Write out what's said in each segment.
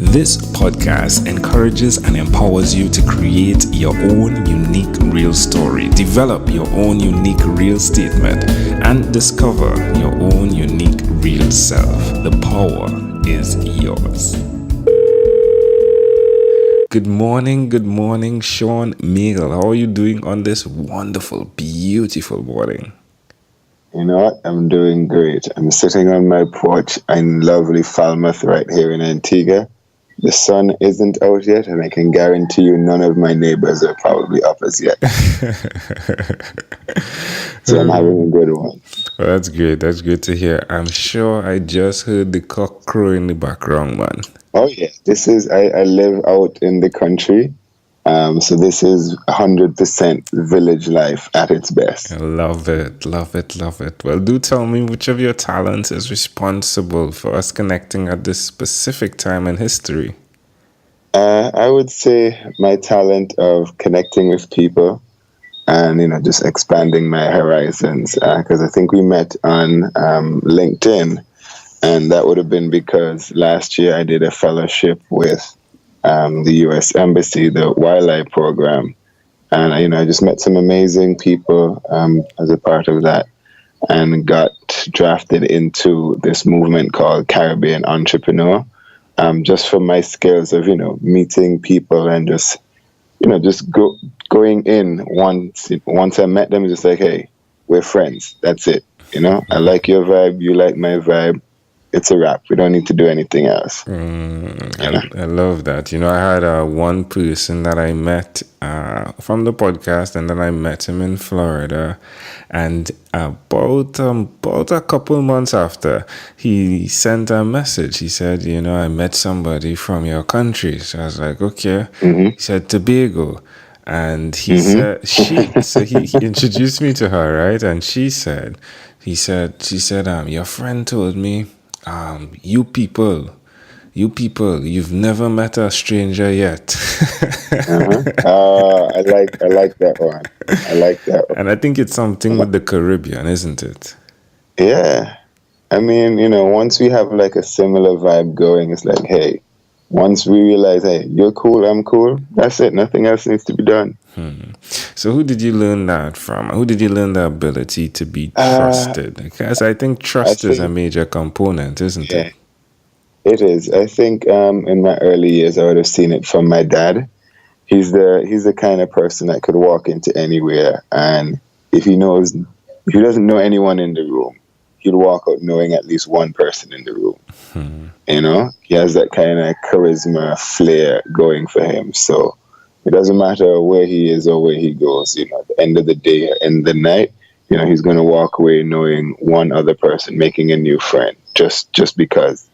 This podcast encourages and empowers you to create your own unique real story, develop your own unique real statement, and discover your own unique real self. The power is yours. Good morning, Shawn Maile. How are you doing on this wonderful, beautiful morning? You know what? I'm doing great. I'm sitting on my porch in lovely Falmouth right here in Antigua. The sun isn't out yet, and I can guarantee you none of my neighbors are probably up as yet. So I'm having a good one. Well, that's great. That's great to hear. I'm sure I just heard the cock crow in the background, man. Oh, yeah. I live out in the country. So this is 100% village life at its best. I love it. Well, do tell me which of your talents is responsible for us connecting at this specific time in history. I would say my talent of connecting with people and, just expanding my horizons. Because I think we met on LinkedIn, and that would have been because last year I did a fellowship with the U.S. Embassy, the Wildlife Program. And, I just met some amazing people as a part of that and got drafted into this movement called Caribbean Entrepreneur, just for my skills of, meeting people and just going in once I met them, just like, hey, we're friends. That's it. I like your vibe. You like my vibe. It's a wrap. We don't need to do anything else. I love that. I had one person that I met from the podcast, and then I met him in Florida. And about a couple months after, he sent a message. He said, I met somebody from your country. So I was like, okay. Mm-hmm. He said, Tobago. And he said, he introduced me to her, right? And she said, your friend told me, you people, you've never met a stranger yet. I like that one. I like that one. And I think it's something with the Caribbean, isn't it? Yeah. I mean, once we have like a similar vibe going, it's like, hey, once we realize, hey, you're cool, I'm cool, that's it. Nothing else needs to be done. So who did you learn that from? Who did you learn the ability to be trusted? Because I think trust is a major component, isn't it? It is. I think in my early years, I would have seen it from my dad. He's the kind of person that could walk into anywhere, and if he doesn't know anyone in the room, he'd walk out knowing at least one person in the room. He has that kind of charisma, flair going for him. So it doesn't matter where he is or where he goes. At the end of the day, end of the night, he's going to walk away knowing one other person, making a new friend, just because.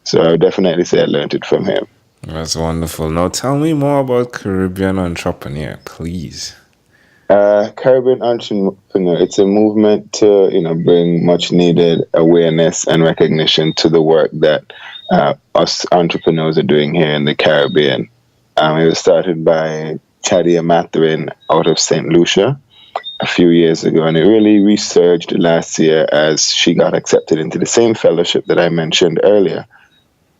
So I would definitely say I learned it from him. That's wonderful. Now tell me more about Caribbean Entrepreneur, please. Caribbean Entrepreneur, it's a movement to, bring much needed awareness and recognition to the work that us entrepreneurs are doing here in the Caribbean. It was started by Chadia Matherin out of St. Lucia a few years ago, and it really resurged last year as she got accepted into the same fellowship that I mentioned earlier.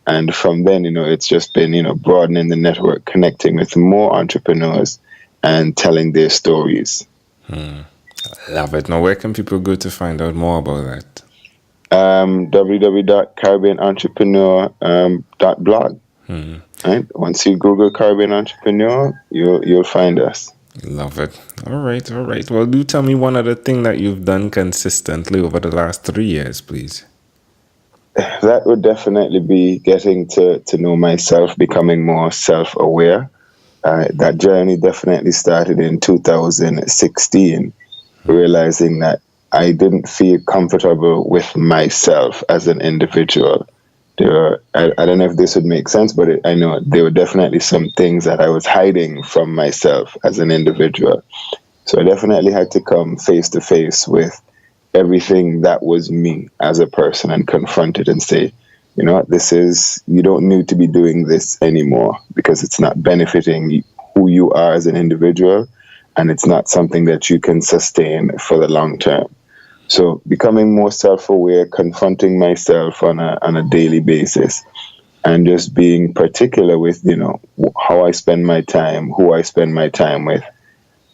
And from then, it's just been, broadening the network, connecting with more entrepreneurs and telling their stories. I love it. Now, where can people go to find out more about that? www.caribbeanentrepreneur.blog. Right? Once you Google Caribbean Entrepreneur, you'll find us. Love it. All right. Well, do tell me one other thing that you've done consistently over the last 3 years, please. That would definitely be getting to know myself, becoming more self-aware. That journey definitely started in 2016, realizing that I didn't feel comfortable with myself as an individual. I don't know if this would make sense, but I know there were definitely some things that I was hiding from myself as an individual. So I definitely had to come face to face with everything that was me as a person and confront it and say, you don't need to be doing this anymore because it's not benefiting who you are as an individual, and it's not something that you can sustain for the long term. So becoming more self-aware, confronting myself on a daily basis, and just being particular with, how I spend my time, who I spend my time with,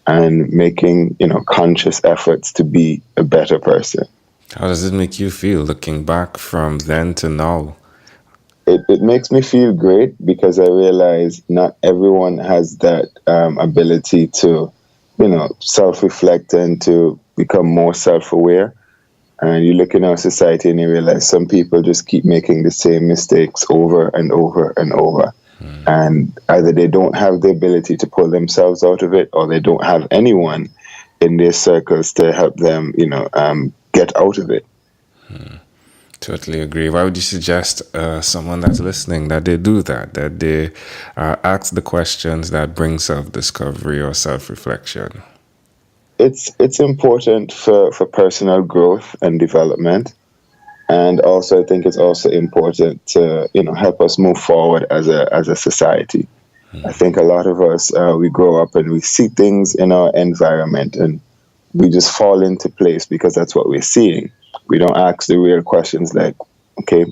and making, conscious efforts to be a better person. How does it make you feel looking back from then to now? It makes me feel great because I realize not everyone has that ability to, self-reflect and to become more self-aware. And you look in our society and you realize some people just keep making the same mistakes over and over and over. And either they don't have the ability to pull themselves out of it, or they don't have anyone in their circles to help them, get out of it. Totally agree. Why would you suggest someone that's listening that they do that they ask the questions that bring self-discovery or self-reflection? It's important for personal growth and development. And also, I think it's also important to, help us move forward as a society. I think a lot of us, we grow up and we see things in our environment and we just fall into place because that's what we're seeing. We don't ask the real questions like, okay,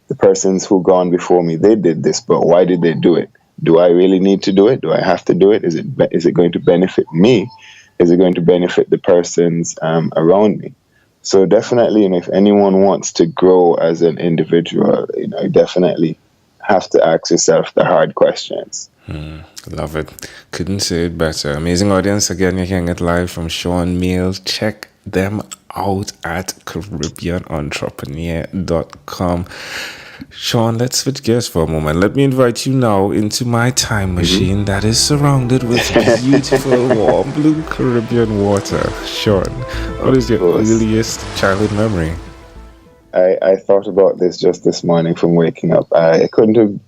the persons who gone before me, they did this, but why did they do it? Do I really need to do it? Do I have to do it? Is it going to benefit me? Is it going to benefit the persons around me? So definitely, if anyone wants to grow as an individual, you definitely have to ask yourself the hard questions. Love it. Couldn't say it better. Amazing audience. Again, you're hearing it live from Shawn Maile. Check them out at CaribbeanEntrepreneur.com. Shawn, let's switch gears for a moment. Let me invite you now into my time machine that is surrounded with beautiful, warm, blue Caribbean water. Shawn, what is your earliest childhood memory? I thought about this just this morning from waking up. I couldn't have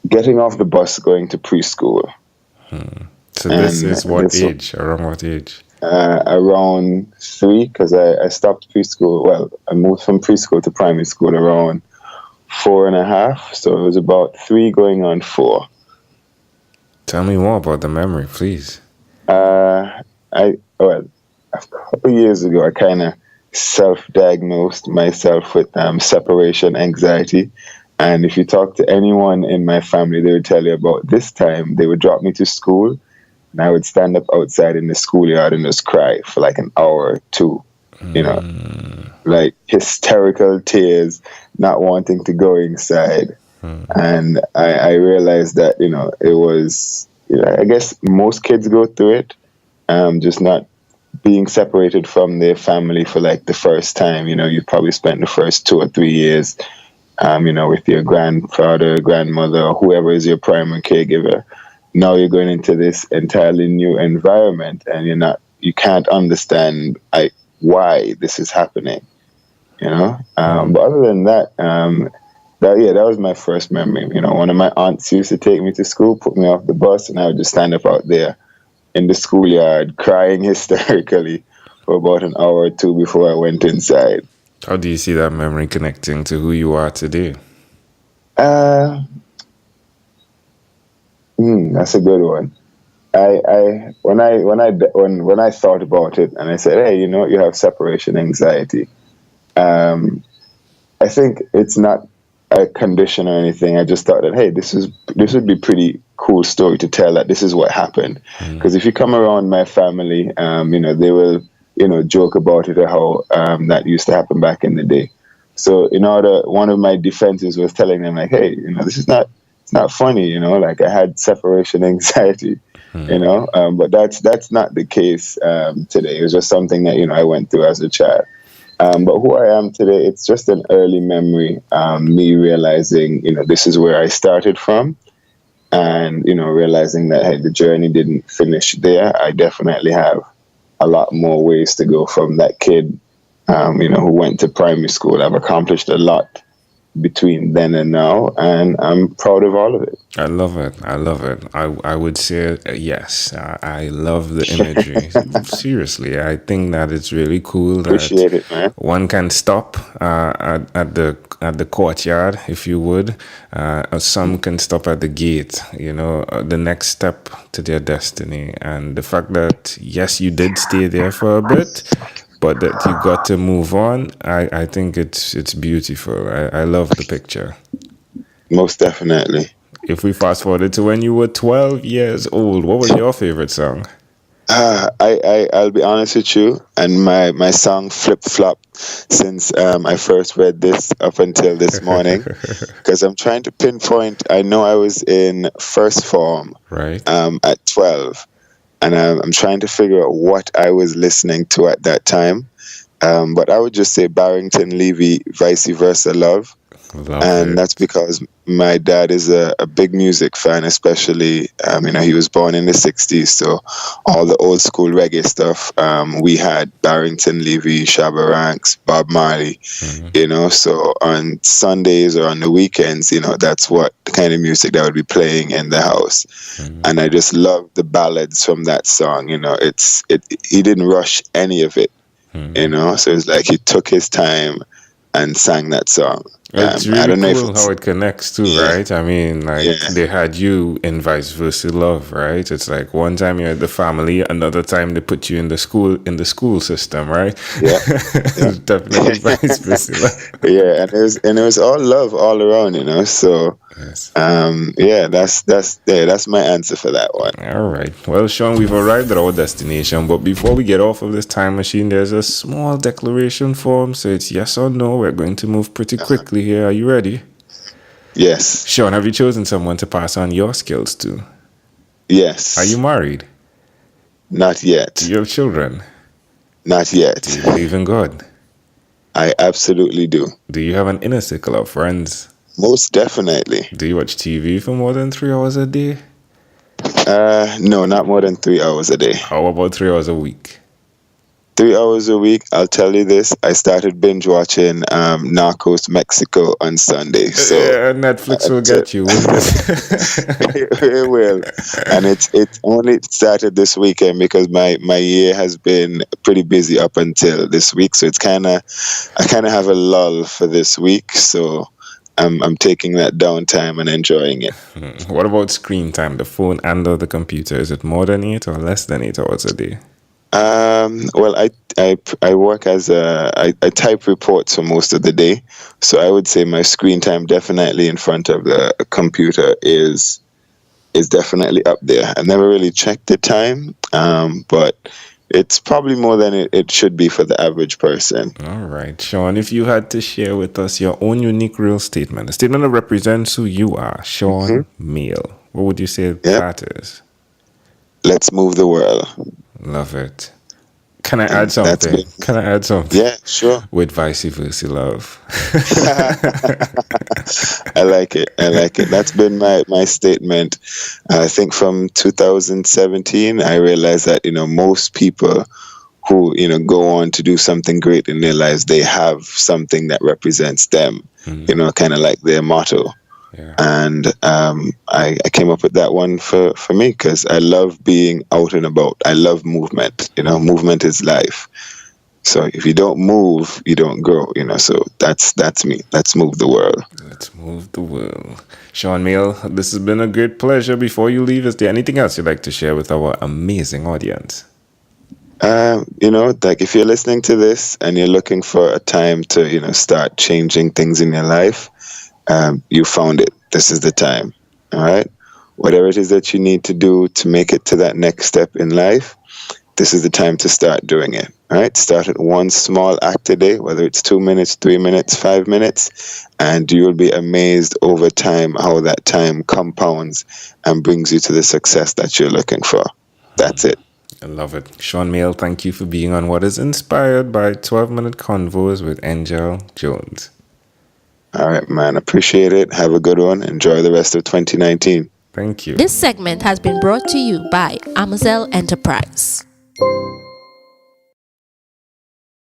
getting off the bus going to preschool. So this is what age? Around what age? Around 3, because I stopped preschool. Well, I moved from preschool to primary school around 4.5. So it was about 3 going on 4. Tell me more about the memory, please. A couple of years ago, I kind of self-diagnosed myself with separation anxiety. And if you talk to anyone in my family, they would tell you about this time. They would drop me to school, and I would stand up outside in the schoolyard and just cry for like an hour or 2. Like hysterical tears, not wanting to go inside. And I realized that, it was, I guess most kids go through it, just not being separated from their family for like the first time. You probably spent the first 2 or 3 years, with your grandfather, grandmother, or whoever is your primary caregiver. Now you're going into this entirely new environment, and you can't understand why this is happening. But other than that, that was my first memory. One of my aunts used to take me to school, put me off the bus, and I would just stand up out there in the schoolyard crying hysterically for about an hour or 2 before I went inside. How do you see that memory connecting to who you are today? That's a good one. When I thought about it and I said, hey, you have separation anxiety. I think it's not a condition or anything. I just thought that, hey, this would be pretty cool story to tell, that this is what happened. Because if you come around my family, they will, joke about it or how that used to happen back in the day. So one of my defenses was telling them like, hey, this is not, it's not funny, like I had separation anxiety, but that's not the case today. It was just something that, I went through as a child. But who I am today, it's just an early memory, me realizing, this is where I started from, and, realizing that, hey, the journey didn't finish there. I definitely have a lot more ways to go from that kid, who went to primary school. I've accomplished a lot between then and now, and I'm proud of all of it. I love it. I would say yes. I love the imagery. Seriously, I think that it's really cool that Appreciate it, man. one can stop at the courtyard, if you would. Some can stop at the gate. The next step to their destiny, and the fact that yes, you did stay there for a bit, but that you got to move on. I think it's beautiful. I love the picture. Most definitely. If we fast forward to when you were 12 years old, what was your favorite song? I'll be honest with you, and my song flip flop since I first read this up until this morning, because I'm trying to pinpoint. I know I was in first form Right. at 12, and I'm trying to figure out what I was listening to at that time. But I would just say Barrington Levy, Vice Versa Love. Love And it. that's because my dad is a big music fan, especially, he was born in the 60s, so all the old school reggae stuff, we had Barrington Levy, Shabba Ranks, Bob Marley, so on Sundays or on the weekends, that's what the kind of music that would be playing in the house. And I just love the ballads from that song. He didn't rush any of it, so it's like he took his time and sang that song. It's I really don't know if cool how it connects too, yeah, right? I mean, like yeah, they had you in Vice Versa Love, right? It's like one time you're the family, another time they put you in the school system, right? yeah, yeah. It's definitely Vice Versa Love. Yeah, and it was all love all around, So Yes. that's my answer for that one. All right. Well, Shawn, we've arrived at our destination, but before we get off of this time machine, there's a small declaration form. So it's yes or no. We're going to move pretty quickly here. Are you ready? Yes, Shawn, have you chosen someone to pass on your skills to? yes. Are you married? Not yet. Do you have children? Not yet. Do you believe in God? I absolutely do. Do you have an inner circle of friends? Most definitely. Do you watch TV for more than 3 hours a day? No, not more than 3 hours a day. How about 3 hours a week? 3 hours a week. I'll tell you this. I started binge watching Narcos Mexico on Sunday. So Yeah, Netflix will get you, won't it? it will, and it's only started this weekend because my year has been pretty busy up until this week. So I kind of have a lull for this week. So I'm taking that downtime and enjoying it. What about screen time, the phone and or the computer? Is it more than 8 or less than 8 hours a day? Well, I work as I type reports for most of the day, so I would say my screen time definitely in front of the computer is definitely up there. I've never really checked the time, but it's probably more than it should be for the average person. All right, Shawn, if you had to share with us your own unique real statement, a statement that represents who you are, Shawn Maile, what would you say that is? Let's move the world. Love it. Can I add something? Can I add something? Yeah, sure. With Vice Versa Love. I like it. That's been my statement. I think from 2017, I realized that, most people who, go on to do something great in their lives, they have something that represents them, kind of like their motto. Yeah. And I came up with that one for me because I love being out and about. I love movement. Movement is life. So if you don't move, you don't grow. So that's me. Let's move the world. Let's move the world. Shawn Maile, this has been a great pleasure. Before you leave, is there anything else you'd like to share with our amazing audience? Like if you're listening to this and you're looking for a time to, start changing things in your life, you found it. This is the time. All right. Whatever it is that you need to do to make it to that next step in life, this is the time to start doing it. All right. Start at one small act a day, whether it's 2 minutes, 3 minutes, 5 minutes, and you will be amazed over time how that time compounds and brings you to the success that you're looking for. That's it. I love it. Shawn Maile, thank you for being on what is inspired by 12-minute Convos with Angel Jones. All right, man. Appreciate it. Have a good one. Enjoy the rest of 2019. Thank you. This segment has been brought to you by Amazell Enterprise.